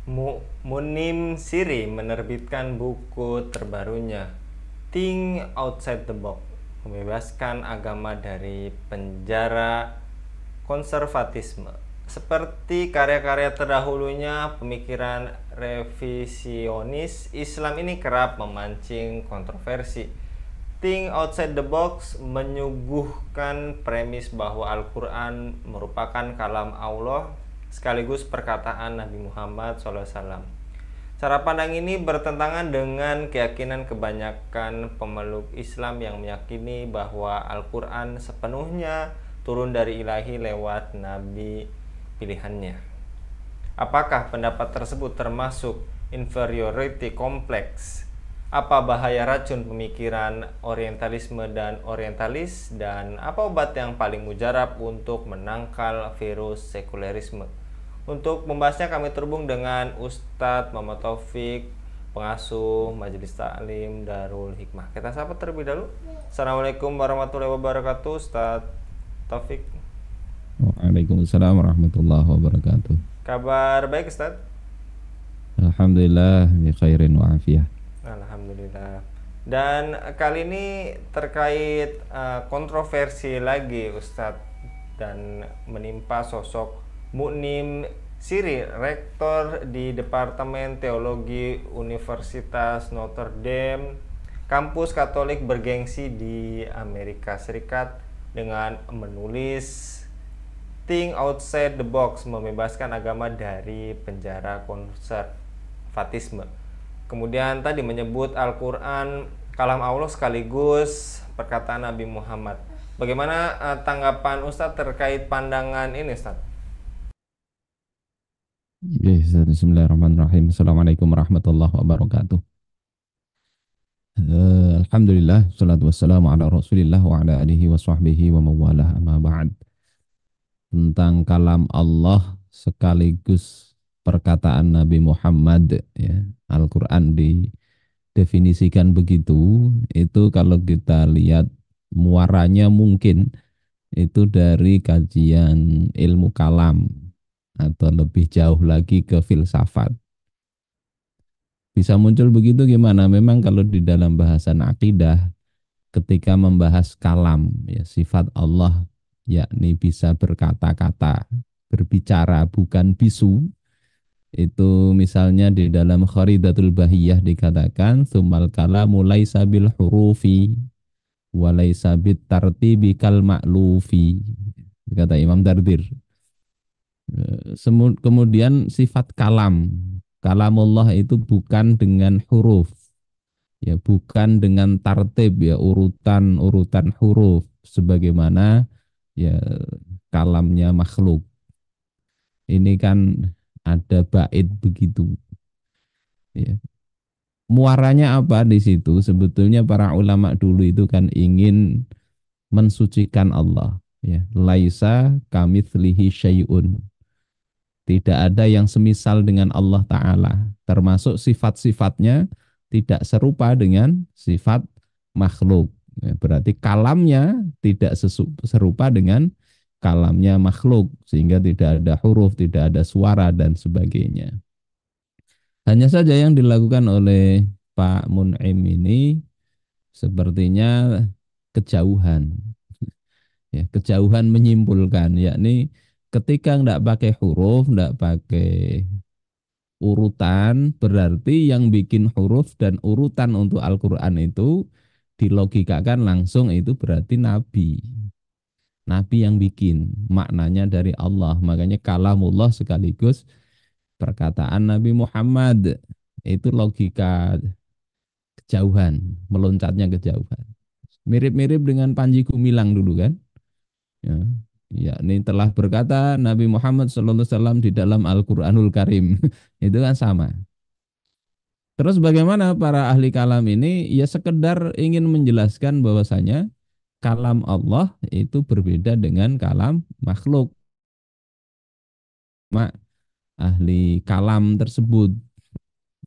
Munim Siri menerbitkan buku terbarunya, Think Outside the Box, membebaskan agama dari penjara konservatisme. Seperti karya-karya terdahulunya, pemikiran revisionis Islam ini kerap memancing kontroversi. Think Outside the Box menyuguhkan premis bahwa Al-Quran merupakan kalam Allah sekaligus perkataan Nabi Muhammad SAW. Cara pandang ini bertentangan dengan keyakinan kebanyakan pemeluk Islam yang meyakini bahwa Al-Quran sepenuhnya turun dari ilahi lewat nabi pilihannya. Apakah pendapat tersebut termasuk inferiority complex? Apa bahaya racun pemikiran orientalisme dan orientalis? Dan apa obat yang paling mujarab untuk menangkal virus sekulerisme? Untuk membahasnya kami terhubung dengan Ustadz Muhammad Taufik, pengasuh Majelis Taklim Darul Hikmah. Kita sapa terlebih dahulu. Assalamualaikum warahmatullahi wabarakatuh, Ustadz Taufik. Waalaikumsalam warahmatullahi wabarakatuh. Kabar baik, Ustadz? Alhamdulillah bi khairin wa afiyah. Alhamdulillah. Dan kali ini terkait kontroversi lagi, Ustadz, dan menimpa sosok Munim Siri, rektor di Departemen Teologi Universitas Notre Dame, kampus Katolik bergengsi di Amerika Serikat, dengan menulis Think Outside the Box, membebaskan agama dari penjara konservatisme. Kemudian tadi menyebut Al-Quran kalam Allah sekaligus perkataan Nabi Muhammad. Bagaimana tanggapan Ustadz terkait pandangan ini, Ustadz? Bismillahirrahmanirrahim. Assalamualaikum warahmatullahi wabarakatuh. Alhamdulillah, salatu wassalamu ala rasulillah wa ala alihi wa sahbihi wa mawalah amma ba'd. Tentang kalam Allah sekaligus perkataan Nabi Muhammad, ya, Al-Quran didefinisikan begitu. Itu kalau kita lihat muaranya mungkin itu dari kajian ilmu kalam atau lebih jauh lagi ke filsafat. Bisa muncul begitu gimana? Memang kalau di dalam bahasan akidah ketika membahas kalam, ya, sifat Allah, yakni bisa berkata-kata, berbicara, bukan bisu. Itu misalnya di dalam Kharidatul Bahiyah dikatakan sumal kalamu laisa bil hurufi wa laisa bit tartibi kal ma'lufi, kata Imam Dardir. Kemudian sifat kalam. Kalamullah itu bukan dengan huruf, ya, bukan dengan tartib, ya, urutan huruf sebagaimana, ya, kalamnya makhluk. Ini kan ada bait begitu, ya. Muaranya apa di situ? Sebetulnya para ulama dulu itu kan ingin mensucikan Allah, ya. Laisa kamitslihi syai'un. Tidak ada yang semisal dengan Allah Ta'ala. Termasuk sifat-sifatnya tidak serupa dengan sifat makhluk. Berarti kalamnya tidak serupa dengan kalamnya makhluk. Sehingga tidak ada huruf, tidak ada suara, dan sebagainya. Hanya saja yang dilakukan oleh Pak Mun'im ini sepertinya kejauhan. Ya, kejauhan menyimpulkan, yakni ketika tidak pakai huruf, tidak pakai urutan, berarti yang bikin huruf dan urutan untuk Al-Quran itu dilogikakan langsung itu berarti Nabi. Nabi yang bikin, maknanya dari Allah. Makanya kalamullah sekaligus perkataan Nabi Muhammad. Itu logika kejauhan, meloncatnya kejauhan. Mirip-mirip dengan Panji Gumilang dulu kan. Ya, ya, ini telah berkata Nabi Muhammad SAW di dalam Al-Quranul Karim. Itu kan sama. Terus bagaimana para ahli kalam ini? Ya sekedar ingin menjelaskan bahwasanya kalam Allah itu berbeda dengan kalam makhluk. Ahli kalam tersebut.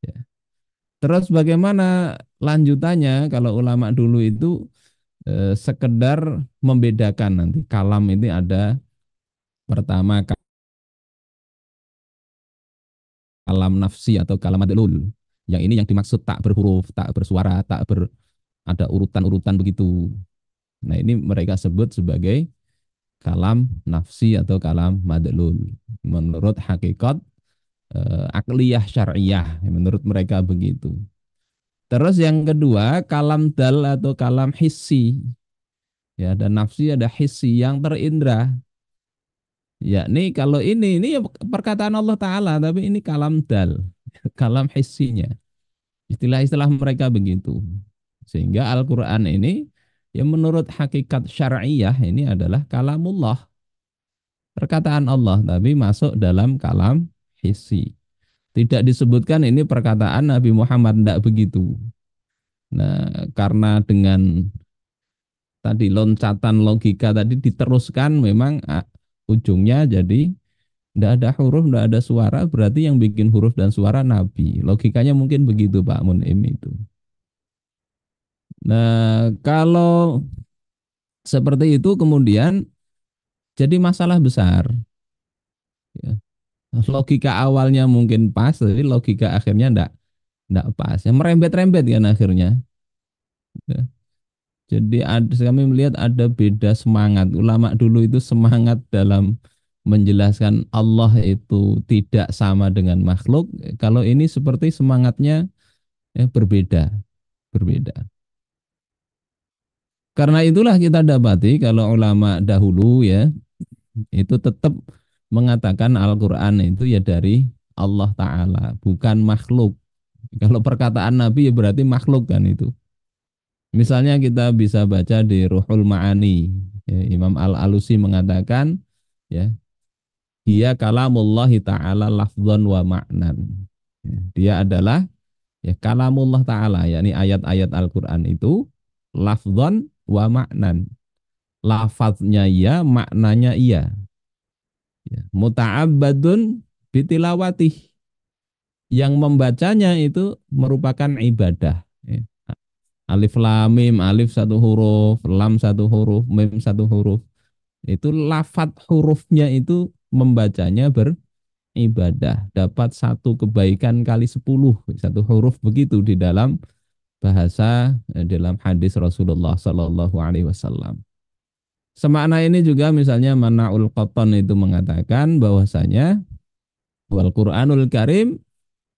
Ya. Terus bagaimana lanjutannya kalau ulama dulu itu sekedar membedakan nanti kalam ini ada pertama kalam nafsi atau kalam madlul. Yang ini yang dimaksud tak berhuruf, tak bersuara, ada urutan-urutan begitu. Nah, ini mereka sebut sebagai kalam nafsi atau kalam madlul. Menurut hakikat akliyah syariah, menurut mereka begitu. Terus yang kedua, kalam dal atau kalam hissi. Ya, dan nafsi ada hissi yang terindra. Yakni kalau ini ya perkataan Allah Ta'ala, tapi ini kalam dal, kalam hissinya. Istilah-istilah mereka begitu. Sehingga Al-Quran ini, ya menurut hakikat syariah ini adalah kalamullah. Perkataan Allah, tapi masuk dalam kalam hissi. Tidak disebutkan ini perkataan Nabi Muhammad, tidak begitu. Nah, karena dengan tadi loncatan logika tadi diteruskan memang ujungnya jadi tidak ada huruf, tidak ada suara, berarti yang bikin huruf dan suara Nabi. Logikanya mungkin begitu Pak Munim itu. Nah, kalau seperti itu kemudian jadi masalah besar. Ya. Logika awalnya mungkin pas, tapi logika akhirnya tidak pas. Ya, merembet-rembet kan akhirnya. Ya. Jadi kami melihat ada beda semangat. Ulama dulu itu semangat dalam menjelaskan Allah itu tidak sama dengan makhluk. Kalau ini seperti semangatnya berbeda, berbeda. Karena itulah kita dapati kalau ulama dahulu ya itu tetap mengatakan Al-Quran itu ya dari Allah Ta'ala, bukan makhluk. Kalau perkataan Nabi ya berarti makhluk kan itu. Misalnya kita bisa baca di Ruhul Ma'ani, ya, Imam Al-Alusi mengatakan, ya, dia kalamullahi ta'ala lafzan wa ma'nan. Ya, dia adalah ya kalamullah ta'ala, yakni ayat-ayat Al-Quran itu lafzan wa ma'nan. Lafaznya iya, maknanya iya. Ya, muta'abbadun bitilawatih. Yang membacanya itu merupakan ibadah. Ya. Alif lam mim, alif satu huruf, lam satu huruf, mim satu huruf. Itu lafat hurufnya itu membacanya beribadah. Dapat satu kebaikan kali 10. Satu huruf begitu di dalam bahasa, dalam hadis Rasulullah Sallallahu Alaihi Wasallam. Semakna ini juga misalnya Manaul Qattan itu mengatakan bahwasanya wal Qur'anul Karim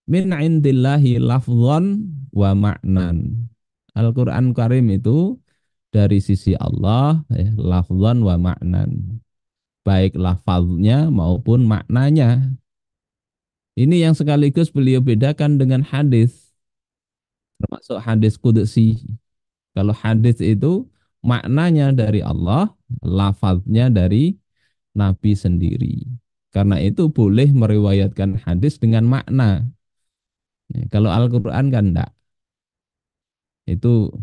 min indillahi lafzan wa ma'nan. Al-Quran Karim itu dari sisi Allah ya, lafzan wa ma'nan. Baik lafaznya maupun maknanya. Ini yang sekaligus beliau bedakan dengan hadis. Termasuk hadis qudsi. Kalau hadis itu maknanya dari Allah, lafaznya dari Nabi sendiri. Karena itu boleh meriwayatkan hadis dengan makna. Ya, kalau Al-Quran kan enggak. Itu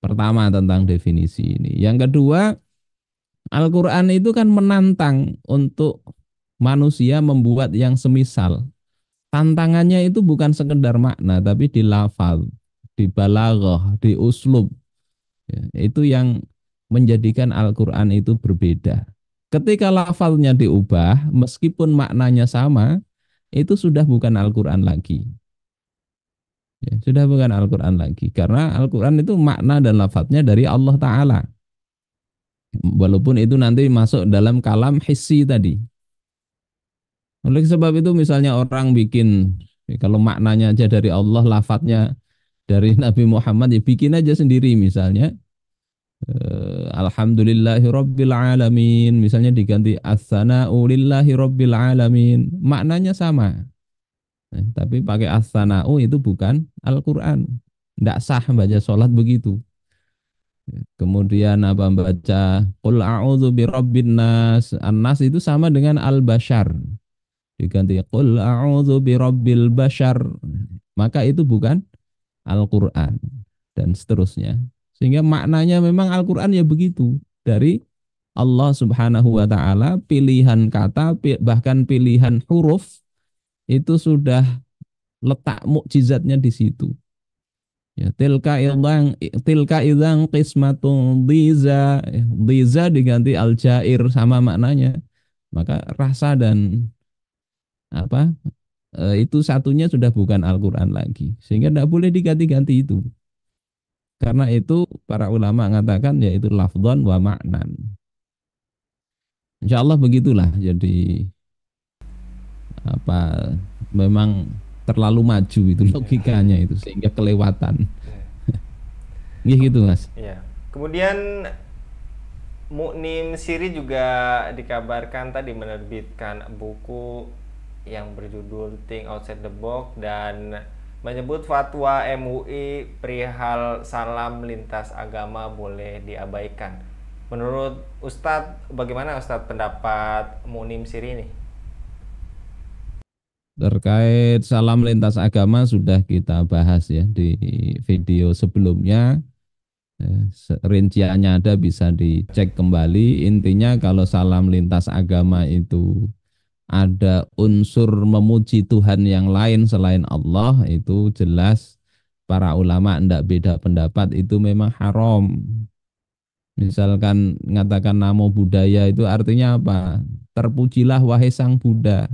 pertama tentang definisi ini. Yang kedua, Al-Quran itu kan menantang untuk manusia membuat yang semisal. Tantangannya itu bukan sekedar makna, tapi di lafal, di balaghah, di uslub. Ya, itu yang menjadikan Al-Quran itu berbeda. Ketika lafalnya diubah, meskipun maknanya sama, itu sudah bukan Al-Quran lagi. Ya, sudah bukan Al-Quran lagi. Karena Al-Quran itu makna dan lafadznya dari Allah Ta'ala. Walaupun itu nanti masuk dalam kalam hissi tadi. Oleh sebab itu misalnya orang bikin, kalau maknanya aja dari Allah, lafadznya dari Nabi Muhammad, ya bikin aja sendiri misalnya. Alhamdulillahi Rabbil Alamin. Misalnya diganti as-sana'u lillahi Rabbil Alamin. Maknanya sama. Tapi pakai as-sana'u itu bukan Al-Quran. Tidak sah baca sholat begitu. Kemudian apa baca Qul a'udzu birabbin nas. An-nas itu sama dengan al-bashar. Diganti Qul a'udzu birabbil bashar. Maka itu bukan Al-Quran. Dan seterusnya. Sehingga maknanya memang Al-Quran ya begitu. Dari Allah Subhanahu wa Ta'ala, pilihan kata, bahkan pilihan huruf itu sudah letak mukjizatnya di situ. Ya, tilka idzan qismatun dhiza. Dhiza diganti al-jair sama maknanya. Maka rasa dan apa itu satunya sudah bukan Al-Quran lagi, sehingga tidak boleh diganti-ganti itu. Karena itu para ulama mengatakan yaitu lafdhan wa ma'nan. Insya Allah begitulah. Jadi apa memang terlalu maju itu logikanya itu sehingga kelewatan. Ya gitu Mas. Ya. Kemudian Mu'nim Siri juga dikabarkan tadi menerbitkan buku yang berjudul Think Outside the Box dan menyebut fatwa MUI perihal salam lintas agama boleh diabaikan. Menurut Ustadz, bagaimana Ustadz pendapat Mu'nim Siri ini? Terkait salam lintas agama sudah kita bahas ya di video sebelumnya. Rinciannya ada bisa dicek kembali. Intinya kalau salam lintas agama itu ada unsur memuji Tuhan yang lain selain Allah, itu jelas para ulama tidak beda pendapat, itu memang haram. Misalkan mengatakan namo Buddhaya itu artinya apa? Terpujilah wahai Sang Buddha.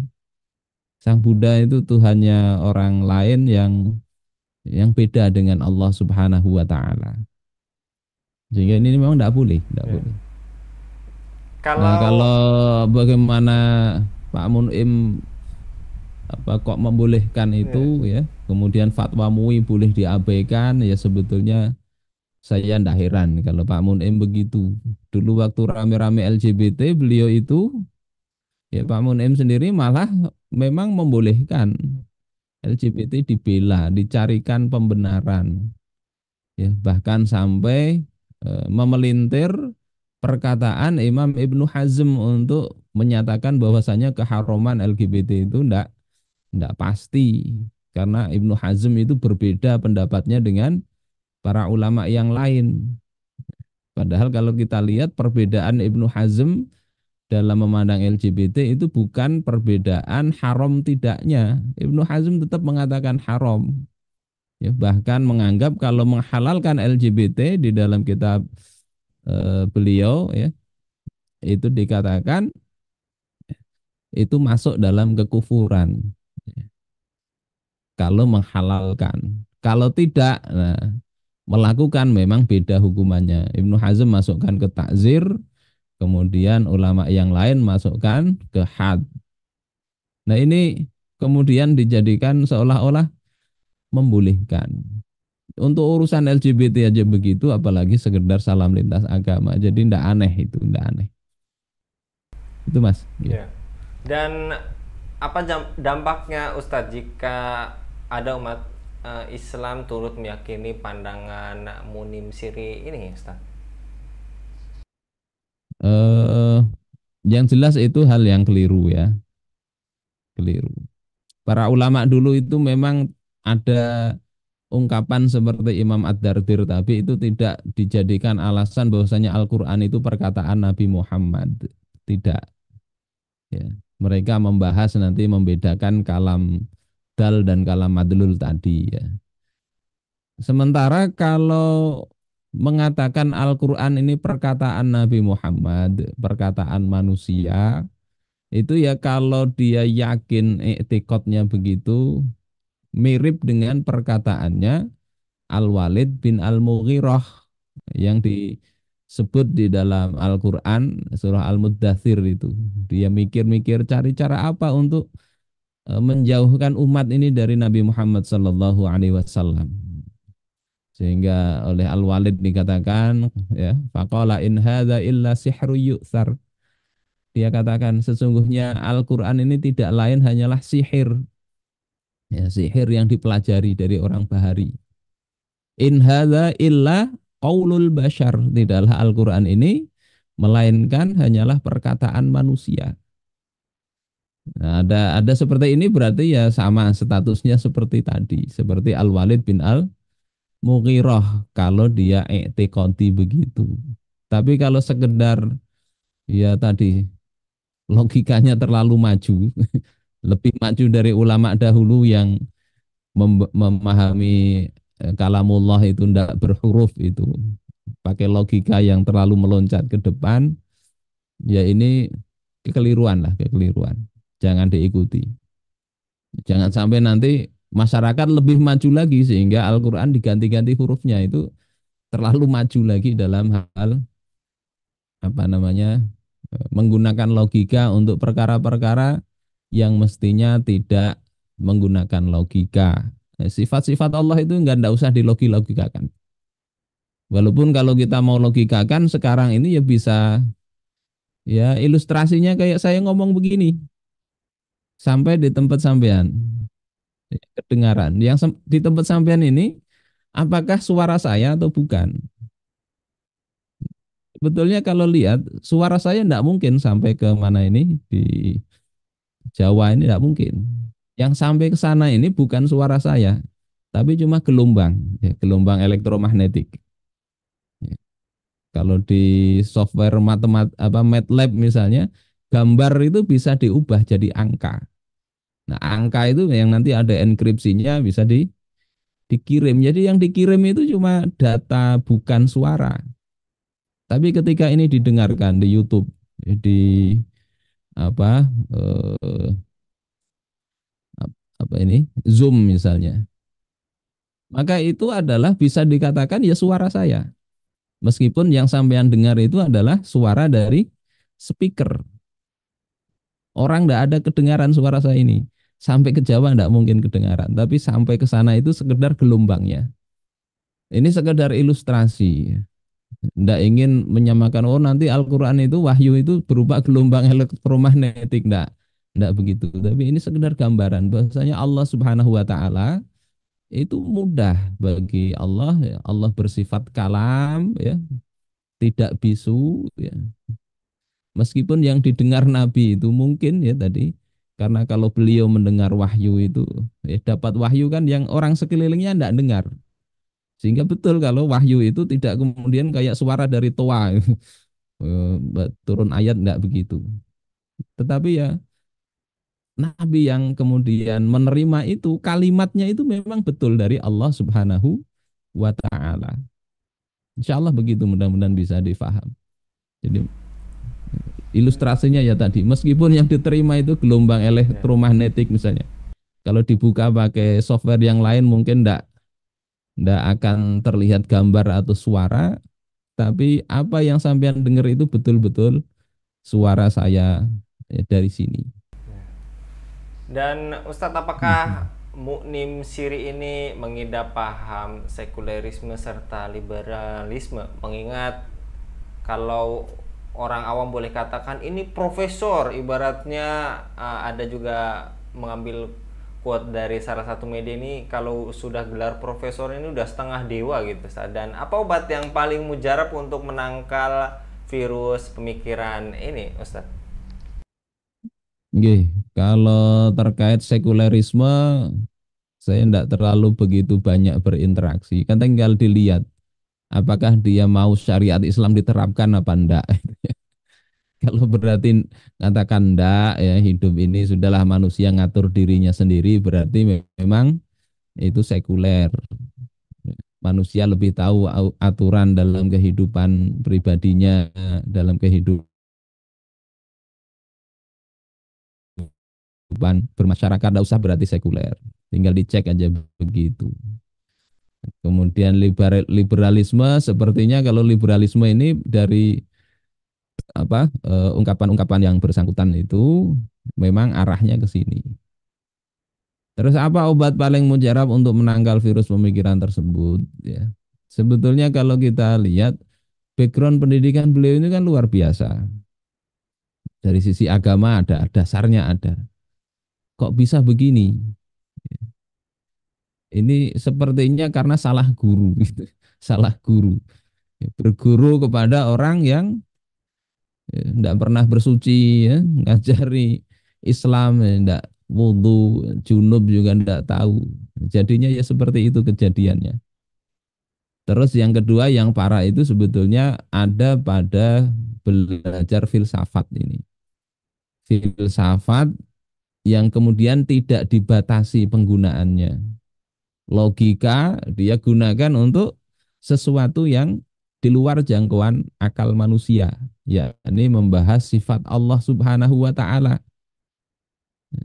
Sang Buddha itu Tuhannya orang lain yang beda dengan Allah Subhanahu wa taala. Sehingga ini memang tidak boleh, tidak boleh. Nah, Kalau kalau bagaimana Pak Mun'im apa kok membolehkan itu ya, kemudian fatwa MUI boleh diabaikan, ya sebetulnya saya tidak heran kalau Pak Mun'im begitu. Dulu waktu rame-rame LGBT beliau itu ya Pak Mun'im sendiri malah memang membolehkan LGBT dibela, dicarikan pembenaran. Ya, bahkan sampai memelintir perkataan Imam Ibnu Hazm untuk menyatakan bahwasanya keharuman LGBT itu tidak pasti, karena Ibnu Hazm itu berbeda pendapatnya dengan para ulama yang lain. Padahal kalau kita lihat perbedaan Ibnu Hazm dalam memandang LGBT itu bukan perbedaan haram tidaknya. Ibnu Hazm tetap mengatakan haram. Ya, bahkan menganggap kalau menghalalkan LGBT di dalam kitab beliau ya itu dikatakan itu masuk dalam kekufuran. Kalau menghalalkan, kalau tidak, nah, melakukan memang beda hukumannya. Ibnu Hazm masukkan ke takzir, kemudian ulama yang lain masukkan ke had. Nah ini kemudian dijadikan seolah-olah membolehkan. Untuk urusan LGBT aja begitu, apalagi sekedar salam lintas agama. Jadi tidak aneh itu, tidak aneh. Itu Mas. ya. Dan apa dampaknya Ustadz jika ada umat Islam turut meyakini pandangan Mu'nim Siri ini, Ustadz? Yang jelas itu hal yang keliru ya, keliru. Para ulama dulu itu memang ada ungkapan seperti Imam Ad-Dardir tapi itu tidak dijadikan alasan bahwasanya Al-Quran itu perkataan Nabi Muhammad. Tidak. Ya. Mereka membahas nanti membedakan kalam dal dan kalam madlul tadi ya. Sementara kalau mengatakan Al-Quran ini perkataan Nabi Muhammad, perkataan manusia, itu ya kalau dia yakin i'tiqadnya begitu, mirip dengan perkataannya Al-Walid bin Al-Mughirah yang disebut di dalam Al-Quran surah Al-Muddathir itu. Dia mikir-mikir cari cara apa untuk menjauhkan umat ini dari Nabi Muhammad sallallahu alaihi wasallam. Sehingga oleh Al-Walid dikatakan ya, faqala in hadza illa sihru yu'thar. Dia katakan sesungguhnya Al-Quran ini tidak lain hanyalah sihir. Ya, sihir yang dipelajari dari orang bahari. In hadza illa qaulul bashar. Tidaklah Al-Quran ini melainkan hanyalah perkataan manusia. Nah, ada seperti ini berarti ya sama statusnya seperti tadi, seperti Al-Walid bin Al-Mughirah kalau dia i'tiqadi begitu. Tapi kalau sekedar ya tadi logikanya terlalu maju, lebih maju dari ulama dahulu yang memahami kalamullah itu tidak berhuruf itu, pakai logika yang terlalu meloncat ke depan, ya ini kekeliruan lah, kekeliruan. Jangan diikuti. Jangan sampai nanti masyarakat lebih maju lagi sehingga Al-Quran diganti-ganti hurufnya itu terlalu maju lagi dalam hal apa namanya menggunakan logika untuk perkara-perkara yang mestinya tidak menggunakan logika. Sifat-sifat Allah itu nggak usah dilogi-logikakan. Walaupun kalau kita mau logikakan sekarang ini ya bisa ya ilustrasinya kayak saya ngomong begini sampai di tempat sampean kedengaran. Di tempat sampean ini apakah suara saya atau bukan? Sebetulnya kalau lihat suara saya tidak mungkin sampai ke mana ini di Jawa ini tidak mungkin. Yang sampai ke sana ini bukan suara saya, tapi cuma gelombang, ya, gelombang elektromagnetik. Ya. Kalau di software MATLAB misalnya, gambar itu bisa diubah jadi angka. Nah, angka itu yang nanti ada enkripsinya bisa dikirim. Jadi yang dikirim itu cuma data bukan suara. Tapi ketika ini didengarkan di YouTube, di apa eh, apa ini Zoom misalnya, maka itu adalah bisa dikatakan ya suara saya. Meskipun yang sampean dengar itu adalah suara dari speaker. Orang tidak ada kedengaran suara saya ini. Sampai ke Jawa tidak mungkin kedengaran. Tapi sampai ke sana itu sekedar gelombangnya. Ini sekedar ilustrasi. Tidak ingin menyamakan, oh nanti Al-Quran itu wahyu itu berupa gelombang elektromagnetik. Tidak begitu. Tapi ini sekedar gambaran. Bahwasanya Allah Subhanahu wa Ta'ala itu mudah bagi Allah. Ya. Allah bersifat kalam, ya, tidak bisu, ya. Meskipun yang didengar Nabi itu mungkin ya tadi, karena kalau beliau mendengar wahyu itu, ya, dapat wahyu kan yang orang sekelilingnya tidak dengar. Sehingga betul kalau wahyu itu tidak kemudian kayak suara dari toa, turun ayat tidak begitu. Tetapi ya Nabi yang kemudian menerima itu kalimatnya itu memang betul dari Allah Subhanahu wa Ta'ala. Insya Allah begitu, mudah-mudahan bisa difaham. Jadi ilustrasinya ya tadi, meskipun yang diterima itu gelombang Ya. elektromagnetik misalnya. Kalau dibuka pakai software yang lain mungkin ndak akan terlihat gambar atau suara, tapi apa yang sampean dengar itu betul-betul suara saya ya, dari sini. Dan Ustadz, apakah Muknim Siri ini mengidap paham sekulerisme serta liberalisme? Mengingat kalau orang awam boleh katakan ini profesor, ibaratnya ada juga mengambil quote dari salah satu media ini, kalau sudah gelar profesor ini udah setengah dewa gitu. Dan apa obat yang paling mujarab untuk menangkal virus pemikiran ini, Ustadz? Oke, kalau terkait sekulerisme saya tidak terlalu begitu banyak berinteraksi. Kan tinggal dilihat apakah dia mau syariat Islam diterapkan apa enggak. Kalau berarti katakan enggak ya hidup ini sudahlah manusia ngatur dirinya sendiri berarti memang itu sekuler. Manusia lebih tahu aturan dalam kehidupan pribadinya, dalam kehidupan bermasyarakat, tidak usah berarti sekuler. Tinggal dicek aja begitu. Kemudian liberalisme sepertinya kalau liberalisme ini dari apa ungkapan-ungkapan yang bersangkutan itu memang arahnya ke sini. Terus apa obat paling mujarab untuk menangkal virus pemikiran tersebut? Ya, sebetulnya kalau kita lihat background pendidikan beliau ini kan luar biasa. Dari sisi agama ada, dasarnya ada. Kok bisa begini? Ini sepertinya karena salah guru, gitu. Salah guru. Berguru kepada orang yang tidak pernah bersuci, ya, ngajari Islam, ya, tidak wudhu, junub juga tidak tahu. Jadinya ya seperti itu kejadiannya. Terus yang kedua yang parah itu sebetulnya ada pada belajar filsafat ini. Filsafat yang kemudian tidak dibatasi penggunaannya. Logika dia gunakan untuk sesuatu yang di luar jangkauan akal manusia, yakni membahas sifat Allah Subhanahu wa Ta'ala.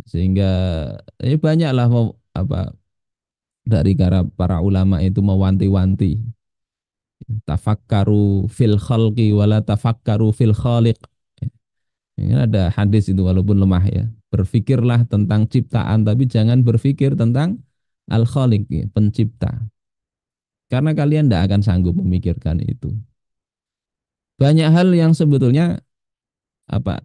Sehingga banyaklah apa dari para ulama itu mewanti-wanti tafakkaru fil khalqi wala tafakkaru fil khaliq. Ini ada hadis itu walaupun lemah ya. Berpikirlah tentang ciptaan tapi jangan berpikir tentang al-khaliq, ya, pencipta. Karena kalian tidak akan sanggup memikirkan itu. Banyak hal yang sebetulnya apa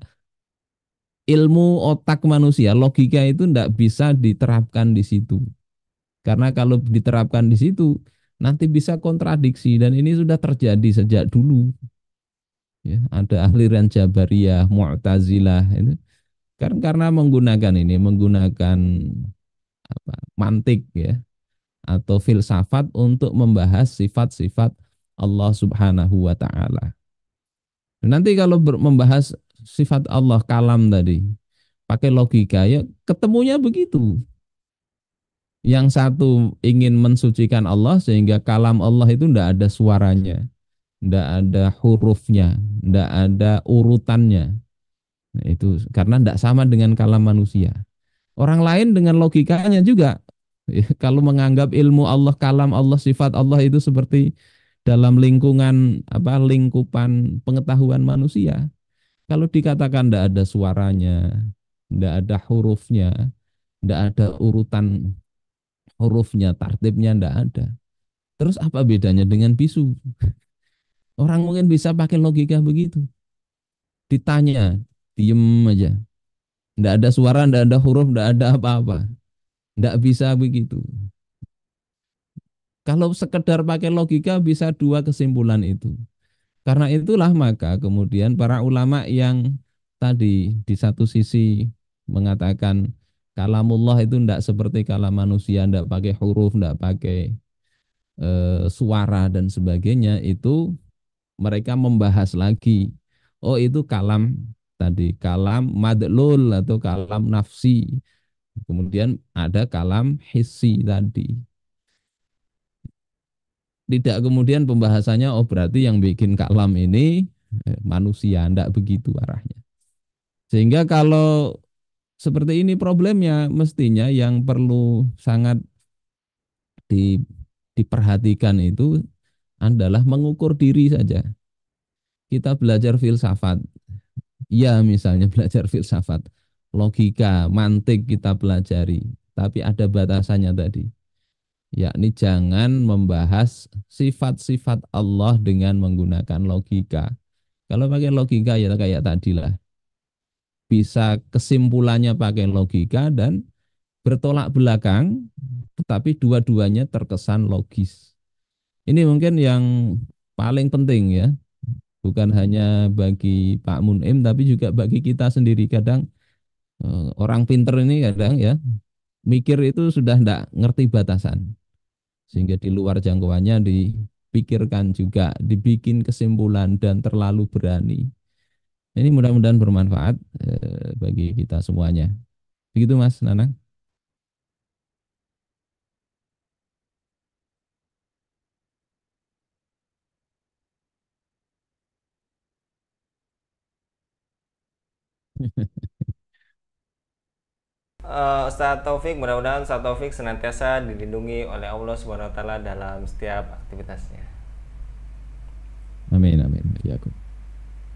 ilmu otak manusia, logika itu tidak bisa diterapkan di situ. Karena kalau diterapkan di situ, nanti bisa kontradiksi dan ini sudah terjadi sejak dulu. Ya, ada aliran Jabariyah, Mu'tazilah itu kan karena menggunakan apa, mantik ya atau filsafat untuk membahas sifat-sifat Allah Subhanahu wa taala. Nanti kalau membahas sifat Allah kalam tadi pakai logika ya ketemunya begitu. Yang satu ingin mensucikan Allah sehingga kalam Allah itu tidak ada suaranya, tidak ada hurufnya, tidak ada urutannya. Nah, itu karena tidak sama dengan kalam manusia. Orang lain dengan logikanya juga. Ya, kalau menganggap ilmu Allah, kalam Allah, sifat Allah itu seperti dalam lingkungan apa lingkupan pengetahuan manusia. Kalau dikatakan tidak ada suaranya, tidak ada hurufnya, tidak ada urutan hurufnya, tartibnya tidak ada. Terus apa bedanya dengan bisu? Orang mungkin bisa pakai logika begitu. Ditanya, diem aja. Tidak ada suara, tidak ada huruf, tidak ada apa-apa. Tidak bisa begitu. Kalau sekedar pakai logika bisa dua kesimpulan itu. Karena itulah maka kemudian para ulama yang tadi di satu sisi mengatakan kalamullah itu tidak seperti kalam manusia, tidak pakai huruf, tidak pakai suara dan sebagainya, itu mereka membahas lagi. Oh itu kalam tadi, kalam madlul atau kalam nafsi. Kemudian ada kalam hissi tadi. Tidak kemudian pembahasannya, oh berarti yang bikin kalam ini manusia, tidak begitu arahnya. Sehingga kalau seperti ini problemnya, mestinya yang perlu sangat di, diperhatikan itu adalah mengukur diri saja. Kita belajar filsafat, ya misalnya belajar filsafat, logika, mantik kita pelajari, tapi ada batasannya tadi, yakni jangan membahas sifat-sifat Allah dengan menggunakan logika. Kalau pakai logika ya kayak tadi lah, bisa kesimpulannya pakai logika dan bertolak belakang, tetapi dua-duanya terkesan logis. Ini mungkin yang paling penting ya, bukan hanya bagi Pak Munim, tapi juga bagi kita sendiri. Kadang orang pinter ini kadang ya, mikir itu sudah tidak ngerti batasan. Sehingga di luar jangkauannya dipikirkan juga, dibikin kesimpulan dan terlalu berani. Ini mudah-mudahan bermanfaat bagi kita semuanya. Begitu Mas Nanang. Ustadz Taufik, mudah-mudahan Ustadz Taufik senantiasa dilindungi oleh Allah Subhanahu wa taala dalam setiap aktivitasnya. Amin amin. Ya,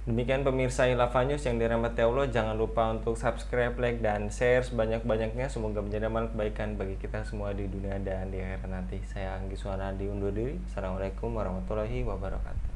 Demikian pemirsa Hilafah News yang dirahmati Allah, jangan lupa untuk subscribe, like, dan share sebanyak-banyaknya. Semoga menjadi amal kebaikan bagi kita semua di dunia dan di akhirat nanti. Saya Anggi Suwana undur diri. Assalamualaikum warahmatullahi wabarakatuh.